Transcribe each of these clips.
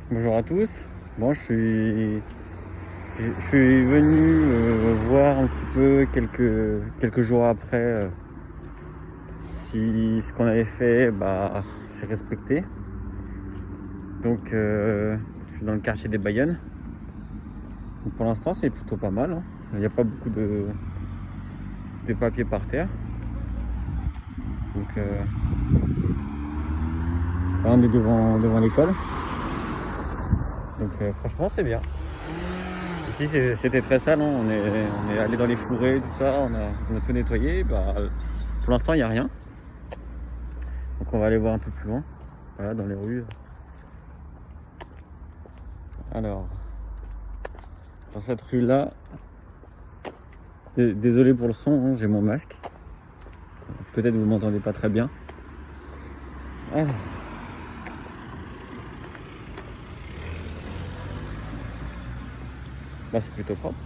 Bonjour à tous. Bon, je suis venu voir un petit peu quelques jours après si ce qu'on avait fait s'est respecté. Donc je suis dans le quartier des Bayonnes. Donc, pour l'instant c'est plutôt pas mal, hein. Il n'y a pas beaucoup de papiers par terre. Donc là on est devant l'école. Donc franchement c'est bien. Ici c'était très sale, hein. On est allé dans les fourrés, tout ça, on a tout nettoyé. Pour l'instant il n'y a rien. Donc on va aller voir un peu plus loin. Voilà, dans les rues. Alors, dans cette rue là, désolé pour le son, hein, j'ai mon masque. Peut-être vous m'entendez pas très bien. Alors. Là c'est plutôt propre.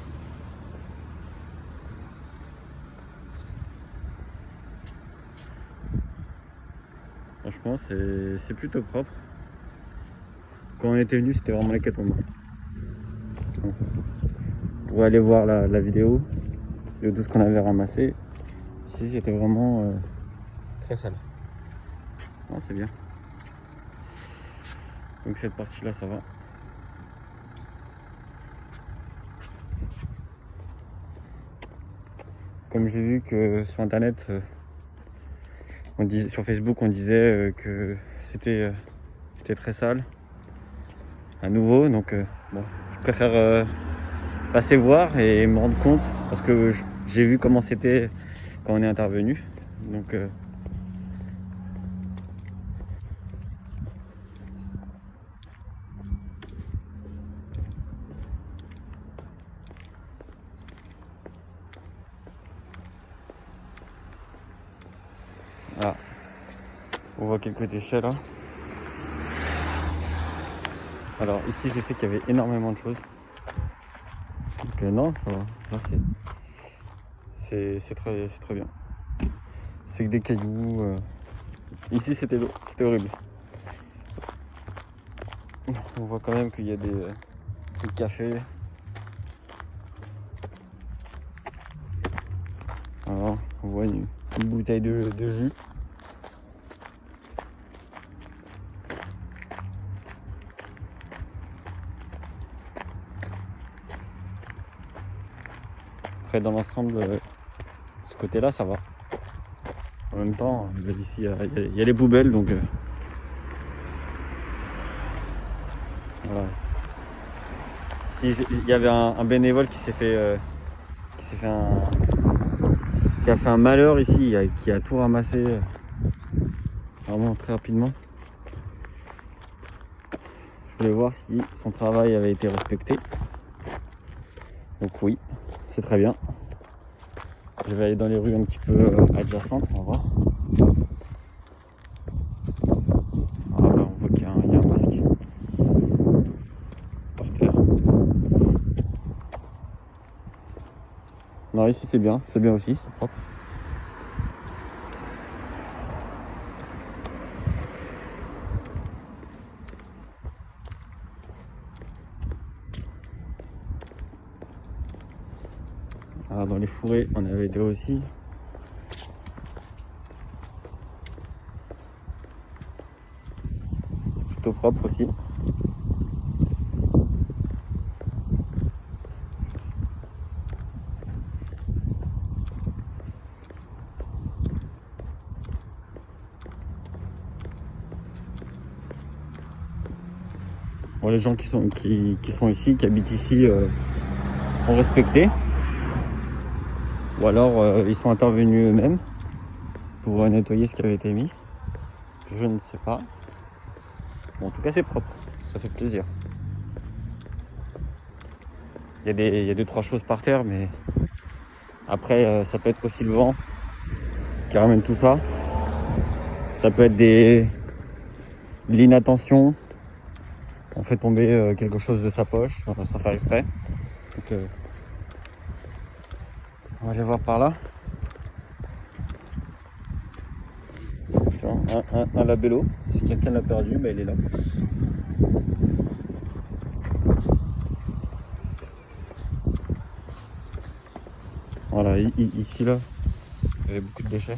Franchement c'est plutôt propre. Quand on était venu c'était vraiment l'hécatombe. Vous pourrez aller voir la vidéo de tout ce qu'on avait ramassé. Ici c'était vraiment très sale. Non, c'est bien. Donc cette partie là ça va. Comme j'ai vu que sur internet, sur Facebook on disait que c'était très sale à nouveau, donc bon, je préfère passer voir et me rendre compte parce que j'ai vu comment c'était quand on est intervenu. Donc voilà. On voit quelques déchets là. Alors ici je sais qu'il y avait énormément de choses. Donc non, ça va. Là c'est très bien. C'est que des cailloux. Ici c'était l'eau, c'était horrible. On voit quand même qu'il y a des cafés. Alors, on voit une bouteille de jus. Après dans l'ensemble, ce côté-là ça va. En même temps, ici il y a les poubelles, donc voilà. Si il y avait un bénévole qui a fait un malheur ici, qui a tout ramassé vraiment très rapidement. Je voulais voir si son travail avait été respecté. Donc oui, c'est très bien. Je vais aller dans les rues un petit peu adjacentes, on va voir. Ah là, on voit qu'il y a un masque par terre. Non, ici c'est bien aussi, c'est propre. Alors dans les fourrés, on avait été aussi. Plutôt propre aussi. Bon, les gens qui sont ici, qui habitent ici, ont respecté. Ou alors ils sont intervenus eux-mêmes pour nettoyer ce qui avait été mis. Je ne sais pas. Bon, en tout cas c'est propre, ça fait plaisir. Il y a deux trois choses par terre, mais après ça peut être aussi le vent qui ramène tout ça. Ça peut être de l'inattention. On fait tomber quelque chose de sa poche sans faire exprès. Donc on va aller voir par là. Un labello. Si quelqu'un l'a perdu, il est là. Ici là, il y avait beaucoup de déchets.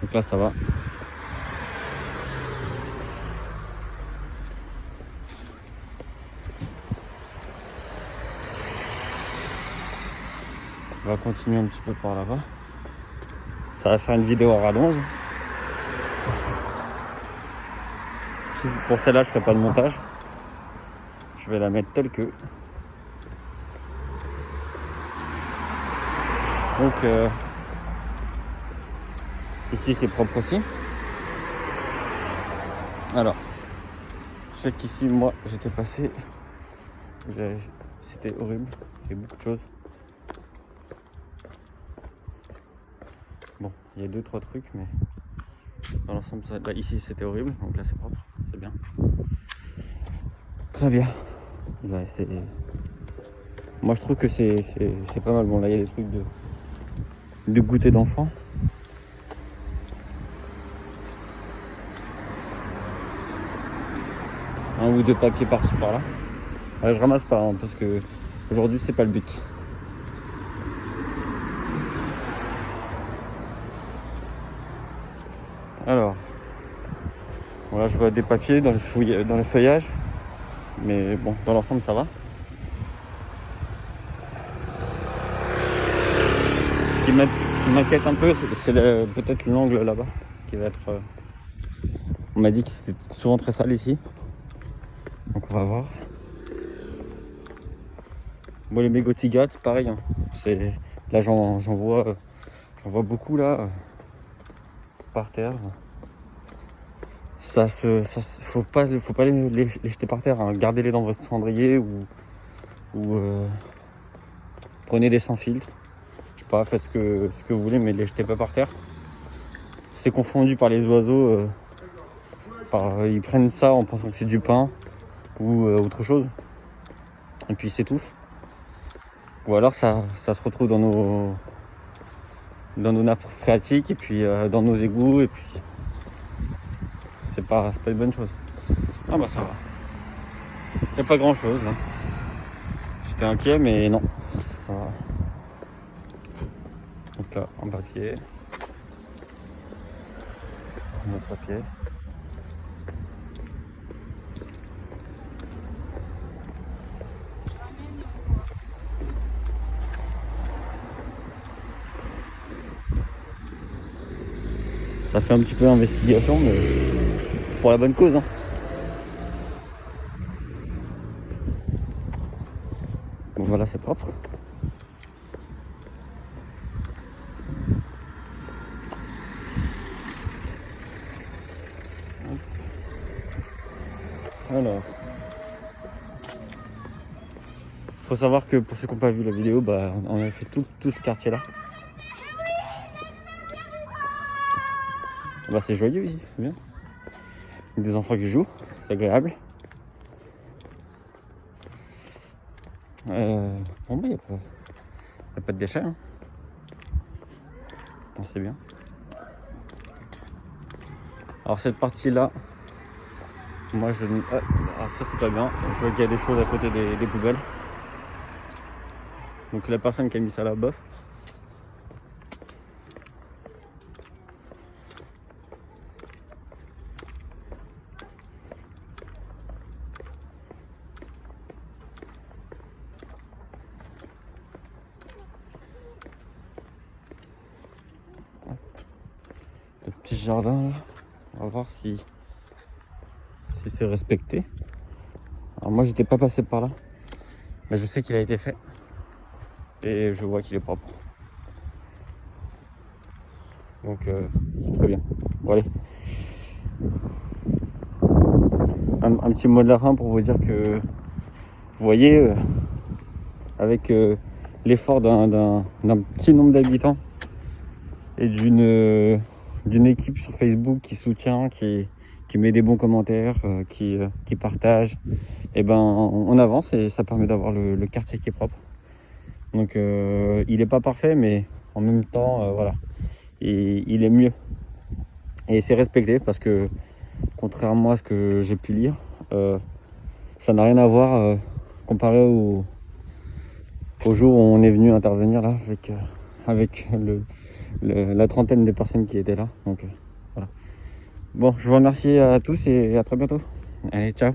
Donc là ça va. On va continuer un petit peu par là-bas. Ça va faire une vidéo à rallonge. Pour celle-là, je ferai pas de montage. Je vais la mettre telle que. Donc ici c'est propre aussi. Alors, je sais qu'ici moi j'étais passé. C'était horrible. Il y a beaucoup de choses. Bon, il y a 2-3 trucs, mais dans l'ensemble, là, ici c'était horrible, donc là c'est propre, c'est bien. Très bien. Ouais, moi je trouve que c'est pas mal. Bon, là il y a des trucs de goûter d'enfant. Un ou deux papiers par-ci par-là. Je ramasse pas hein, parce que aujourd'hui c'est pas le but. Alors, voilà, je vois des papiers dans le feuillage, mais bon, dans l'ensemble ça va. Ce qui m'inquiète un peu, c'est peut-être l'angle là-bas qui va être. On m'a dit que c'était souvent très sale ici, donc on va voir. Bon, les mégots de cigarettes, c'est pareil. Hein. Là, j'en vois beaucoup là par terre. Faut pas les jeter par terre. Hein. Gardez-les dans votre cendrier ou prenez des sans filtre. Je sais pas, faites ce que vous voulez, mais les jetez pas par terre. C'est confondu par les oiseaux. Ils prennent ça en pensant que c'est du pain ou autre chose, et puis ils s'étouffent. Ou alors ça se retrouve dans nos nappes phréatiques et puis dans nos égouts, et puis c'est pas une bonne chose. Ah bah ça va. Il n'y a pas grand chose là. J'étais inquiet mais non. Ça va. Donc là, en papier. Un autre papier. Ça fait un petit peu d'investigation, mais pour la bonne cause. Hein. Bon voilà, c'est propre. Alors, faut savoir que pour ceux qui n'ont pas vu la vidéo, bah, on a fait tout ce quartier là. Bah, c'est joyeux ici, c'est bien. Des enfants qui jouent, c'est agréable. Bon bah, il n'y a pas de déchets. Hein. C'est bien. Alors cette partie là, moi ça c'est pas bien. Je vois qu'il y a des choses à côté des poubelles. Donc la personne qui a mis ça là, bof. Le petit jardin là, on va voir si c'est respecté. Alors moi j'étais pas passé par là, mais je sais qu'il a été fait et je vois qu'il est propre. Donc c'est très bien. Bon allez, un petit mot de la fin pour vous dire que vous voyez, avec l'effort d'un petit nombre d'habitants et d'une équipe sur Facebook qui soutient, qui met des bons commentaires, qui partage, et ben on avance et ça permet d'avoir le quartier qui est propre. Donc il n'est pas parfait, mais en même temps voilà, et il est mieux et c'est respecté parce que contrairement à ce que j'ai pu lire, ça n'a rien à voir comparé au jour où on est venu intervenir là avec la trentaine de personnes qui étaient là. Donc voilà. Bon, je vous remercie à tous et à très bientôt. Allez, ciao.